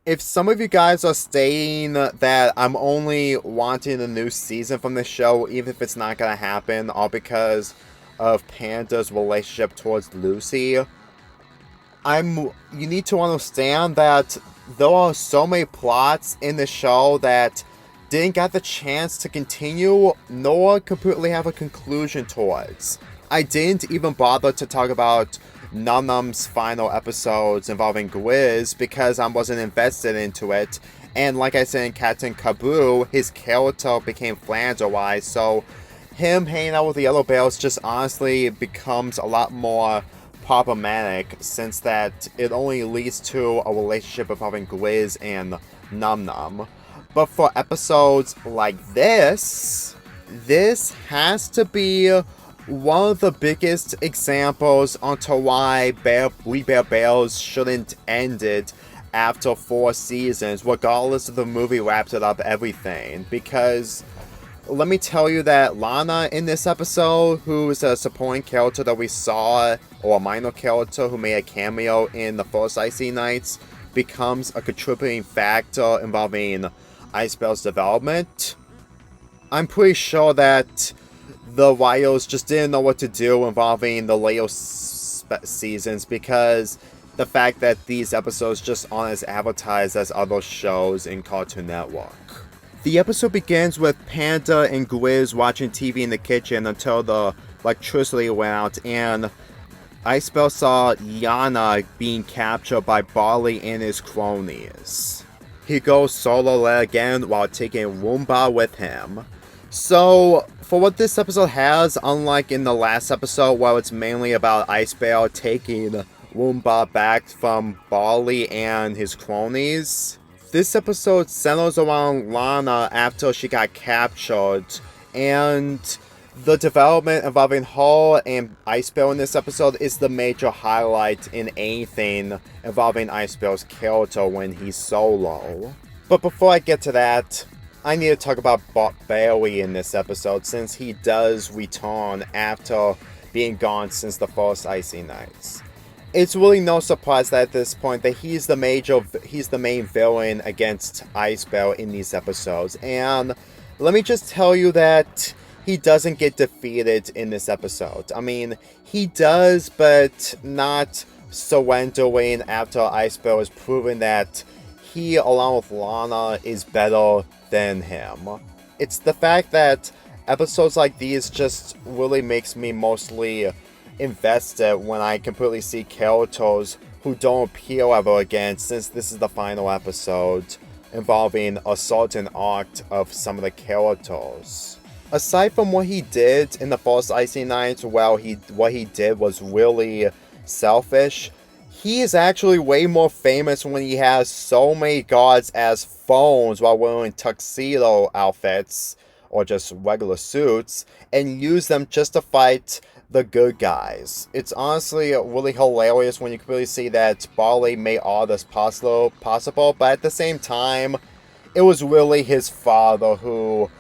If some of you guys are saying that I'm only wanting a new season from the show, even if it's not gonna happen, all because of Panda's relationship towards Lucy, you need to understand that there are so many plots in the show that didn't get the chance to continue nor completely have a conclusion towards. I didn't even bother to talk about Num Num's final episodes involving Gwiz because I wasn't invested into it. And like I said in Captain Kaboo, his character became Flanders-wise, so him hanging out with the Yellow Bells just honestly becomes a lot more problematic since that it only leads to a relationship involving Gwiz and Num Num. But for episodes like this has to be one of the biggest examples onto why We Bear Bears shouldn't end it after 4 seasons, regardless of the movie wraps it up everything. Because let me tell you that Lana in this episode, who is a supporting character that we saw, or a minor character who made a cameo in the first Icy Nights, becomes a contributing factor involving Ice Bell's development. I'm pretty sure that the writers just didn't know what to do involving the later seasons because the fact that these episodes just aren't as advertised as other shows in Cartoon Network. The episode begins with Panda and Gwiz watching TV in the kitchen until the electricity went out and Ice Bell saw Yana being captured by Barley and his cronies. He goes solo again while taking Woomba with him. So, for what this episode has, unlike in the last episode where it's mainly about Ice Bell taking Woomba back from Barley and his cronies, this episode centers around Lana after she got captured, and the development involving her and Ice Bell in this episode is the major highlight in anything involving Ice Bell's character when he's solo. But before I get to that, I need to talk about Barry in this episode since he does return after being gone since the first Icy Nights. It's really no surprise that at this point that he's the main villain against Ice Bell in these episodes. And let me just tell you that he doesn't get defeated in this episode. I mean, he does, but not surrendering after Ice Bell has proven that he, along with Lana, is better than him. It's the fact that episodes like these just really makes me mostly invested when I completely see characters who don't appear ever again, since this is the final episode involving a certain arc of some of the characters. Aside from what he did in the first Icy Nights, what he did was really selfish, he is actually way more famous when he has so many guards as phones while wearing tuxedo outfits or just regular suits and use them just to fight the good guys. It's honestly really hilarious when you can really see that Barley made all this possible, but at the same time, it was really his father who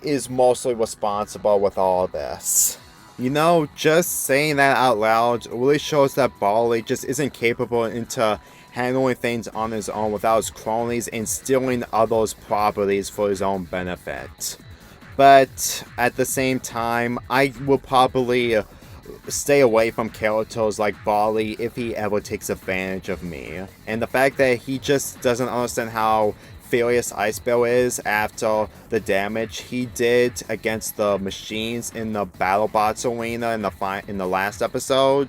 is mostly responsible with all this. You know, just saying that out loud really shows that Barley just isn't capable into handling things on his own without his cronies and stealing others' properties for his own benefit. But at the same time, I will probably stay away from characters like Barley if he ever takes advantage of me. And the fact that he just doesn't understand how furious Ice Bell is after the damage he did against the machines in the BattleBots arena in the last episode,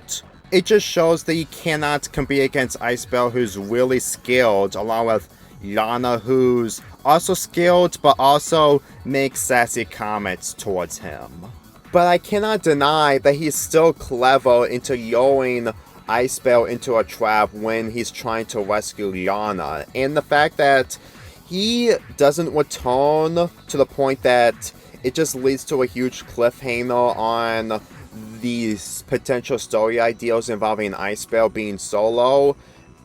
it just shows that he cannot compete against Ice Bell, who's really skilled, along with Yana, who's also skilled but also makes sassy comments towards him. But I cannot deny that he's still clever into luring Ice Bell into a trap when he's trying to rescue Yana. And the fact that he doesn't return to the point that it just leads to a huge cliffhanger on these potential story ideas involving Ice Bell being solo,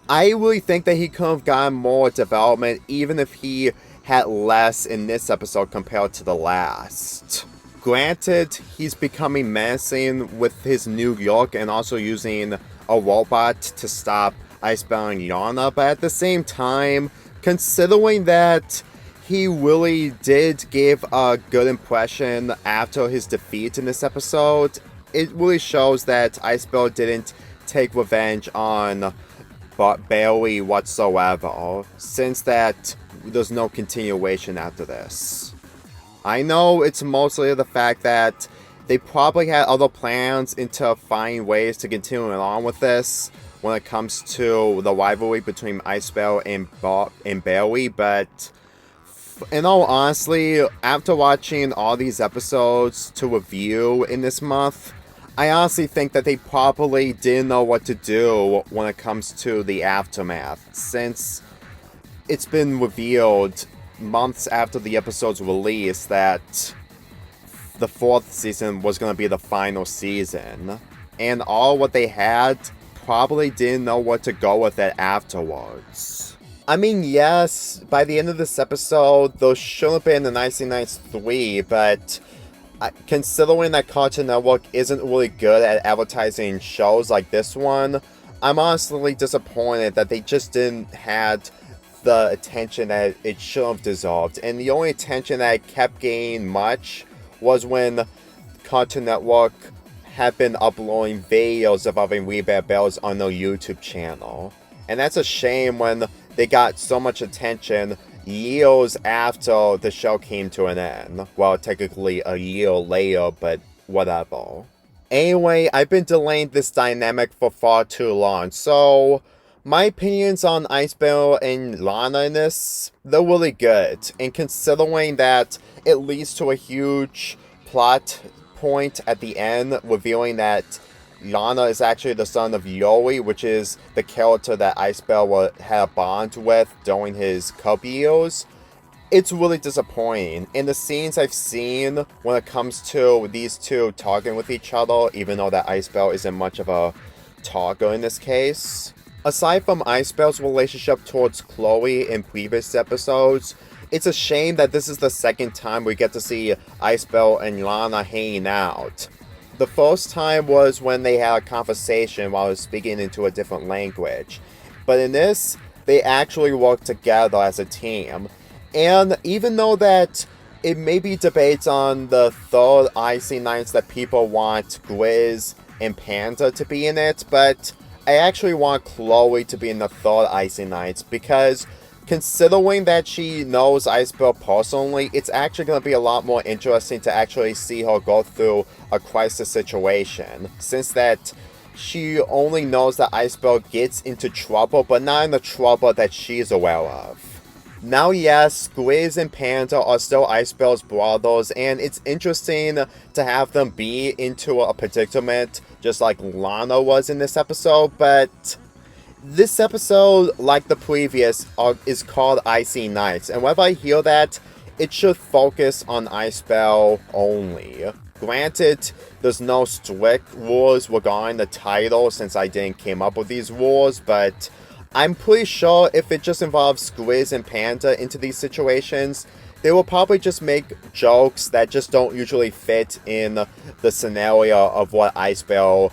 I really think that he could have gotten more development even if he had less in this episode compared to the last. Granted, he's becoming menacing with his New York and also using a robot to stop Ice Bell and Yana, but at the same time, Considering that he really did give a good impression after his defeat in this episode, it really shows that Icebell didn't take revenge on Bailey whatsoever, since that there's no continuation after this. I know it's mostly the fact that they probably had other plans into finding ways to continue along with this when it comes to the rivalry between Icebell and Bailey, but in all honesty, after watching all these episodes to review in this month, I honestly think that they probably didn't know what to do when it comes to the aftermath, since it's been revealed months after the episode's release that the 4th season was going to be the final season, and all what they had probably didn't know what to go with it afterwards. I mean, yes, by the end of this episode, there should have been an Icy Nights 3, but considering that Cartoon Network isn't really good at advertising shows like this one, I'm honestly disappointed that they just didn't have the attention that it should have deserved. And the only attention that it kept gaining much was when Cartoon Network had been uploading videos of Ring Bear Bells on their YouTube channel. And that's a shame when they got so much attention years after the show came to an end. Well, technically a year later, but whatever. Anyway, I've been delaying this dynamic for far too long, so my opinions on Icebell and Lana in this, they're really good. And considering that it leads to a huge plot point at the end, revealing that Lana is actually the son of Yoi, which is the character that Icebell had a bond with during his cub years, it's really disappointing. In the scenes I've seen when it comes to these two talking with each other, even though that Icebell isn't much of a talker in this case, aside from Icebell's relationship towards Chloe in previous episodes, it's a shame that this is the second time we get to see Icebell and Lana hanging out. The first time was when they had a conversation while speaking into a different language. But in this, they actually work together as a team. And even though that it may be debates on the third Icy Nights that people want Grizz and Panda to be in it, but I actually want Chloe to be in the third Icy Nights because considering that she knows Icebell personally, it's actually going to be a lot more interesting to actually see her go through a crisis situation, since that she only knows that Icebell gets into trouble, but not in the trouble that she's aware of. Now, yes, Grizz and Panda are still Icebell's brothers, and it's interesting to have them be into a predicament just like Lana was in this episode, but this episode, like the previous, is called Icy Nights, and whenever I hear that, it should focus on Icebell only. Granted, there's no strict rules regarding the title since I didn't came up with these rules, but I'm pretty sure if it just involves Grizz and Panda into these situations, they will probably just make jokes that just don't usually fit in the scenario of what Icebell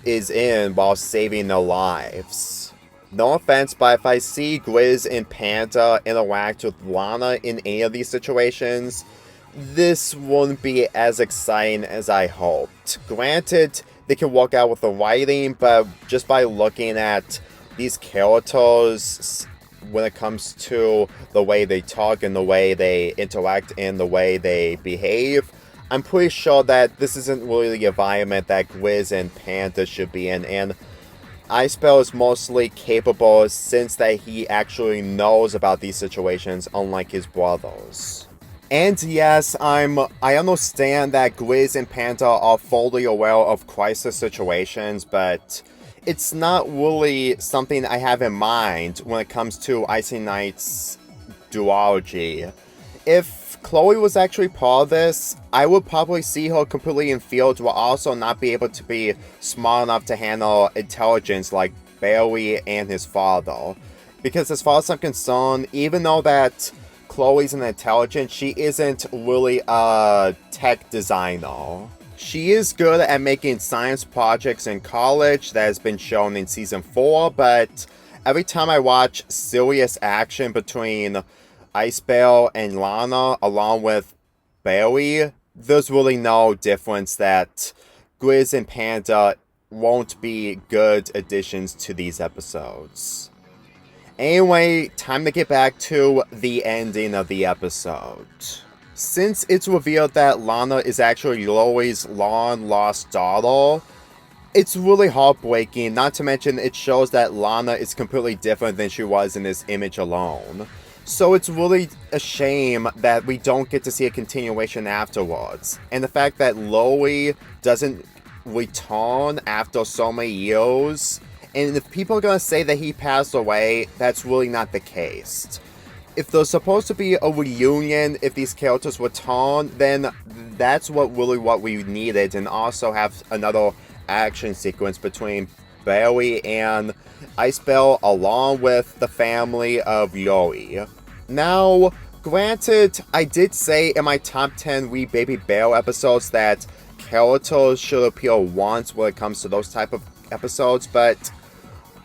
is in while saving their lives. No offense, but if I see Grizz and Panda interact with Lana in any of these situations, this wouldn't be as exciting as I hoped. Granted, they can work out with the writing, but just by looking at these characters when it comes to the way they talk and the way they interact and the way they behave, I'm pretty sure that this isn't really the environment that Grizz and Panda should be in, and Icebell is mostly capable since that he actually knows about these situations, unlike his brothers. And yes, I understand that Grizz and Panda are fully aware of crisis situations, but it's not really something I have in mind when it comes to Icy Nights duology. If Chloe was actually part of this, I would probably see her completely in fields while also not be able to be smart enough to handle intelligence like Bailey and his father. Because as far as I'm concerned, even though that Chloe's an intelligent, she isn't really a tech designer. She is good at making science projects in college, that has been shown in Season 4, but every time I watch serious action between Ice Bear and Lana, along with Barry, there's really no difference that Grizz and Panda won't be good additions to these episodes. Anyway, time to get back to the ending of the episode. Since it's revealed that Lana is actually Loi's long-lost daughter, it's really heartbreaking, not to mention it shows that Lana is completely different than she was in this image alone. So it's really a shame that we don't get to see a continuation afterwards. And the fact that Loi doesn't return after so many years, and if people are going to say that he passed away, that's really not the case. If there's supposed to be a reunion, if these characters return, then that's what we needed, and also have another action sequence between Barry and Ice Bear along with the family of Loi. Now, granted, I did say in my top 10 We Baby Bear episodes that characters should appear once when it comes to those type of episodes, but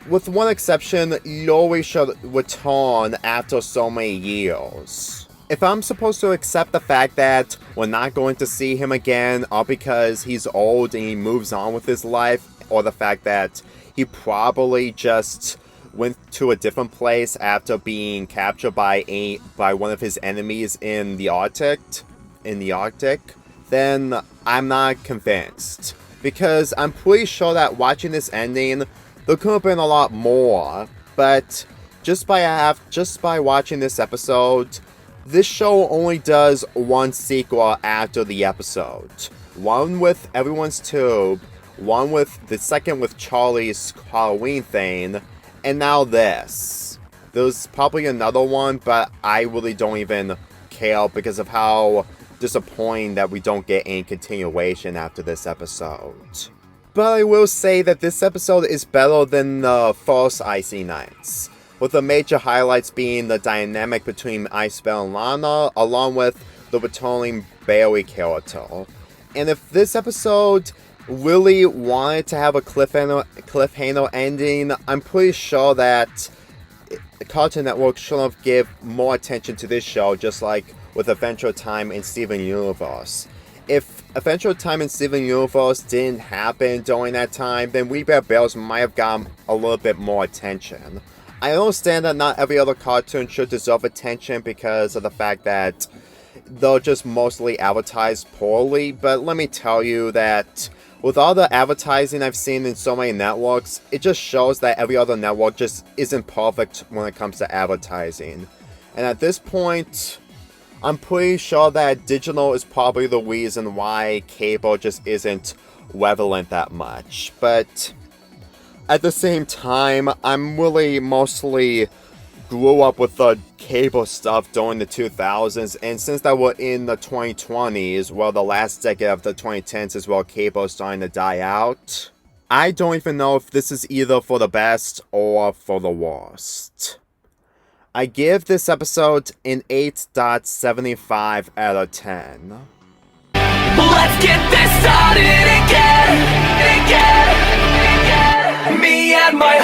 with one exception, Loi should return after so many years. If I'm supposed to accept the fact that we're not going to see him again, or because he's old and he moves on with his life, or the fact that he probably just went to a different place after being captured by one of his enemies in the Arctic, then I'm not convinced. Because I'm pretty sure that watching this ending, there could have been a lot more, but just by watching this episode, this show only does one sequel after the episode. One with Everyone's Tube, the second with Charlie's Halloween thing, and now this. There's probably another one, but I really don't even care because of how disappointing that we don't get any continuation after this episode. But I will say that this episode is better than the first Icy Nights, with the major highlights being the dynamic between Ice Bear and Lana, along with the returning Barry character. And if this episode really wanted to have a cliffhanger ending, I'm pretty sure that Cartoon Network should have given more attention to this show, just like with Adventure Time and Steven Universe. If Adventure Time and Steven Universe didn't happen during that time, then We Bare Bears might have gotten a little bit more attention. I understand that not every other cartoon should deserve attention because of the fact that they'll just mostly advertise poorly, but let me tell you that with all the advertising I've seen in so many networks, it just shows that every other network just isn't perfect when it comes to advertising. And at this point, I'm pretty sure that digital is probably the reason why cable just isn't relevant that much. But at the same time, I'm really mostly grew up with the cable stuff during the 2000s, and since that we're in the 2020s, well, the last decade of the 2010s is where cable is starting to die out, I don't even know if this is either for the best or for the worst. I give this episode an 8.75 out of 10. Let's get this started again. Me and my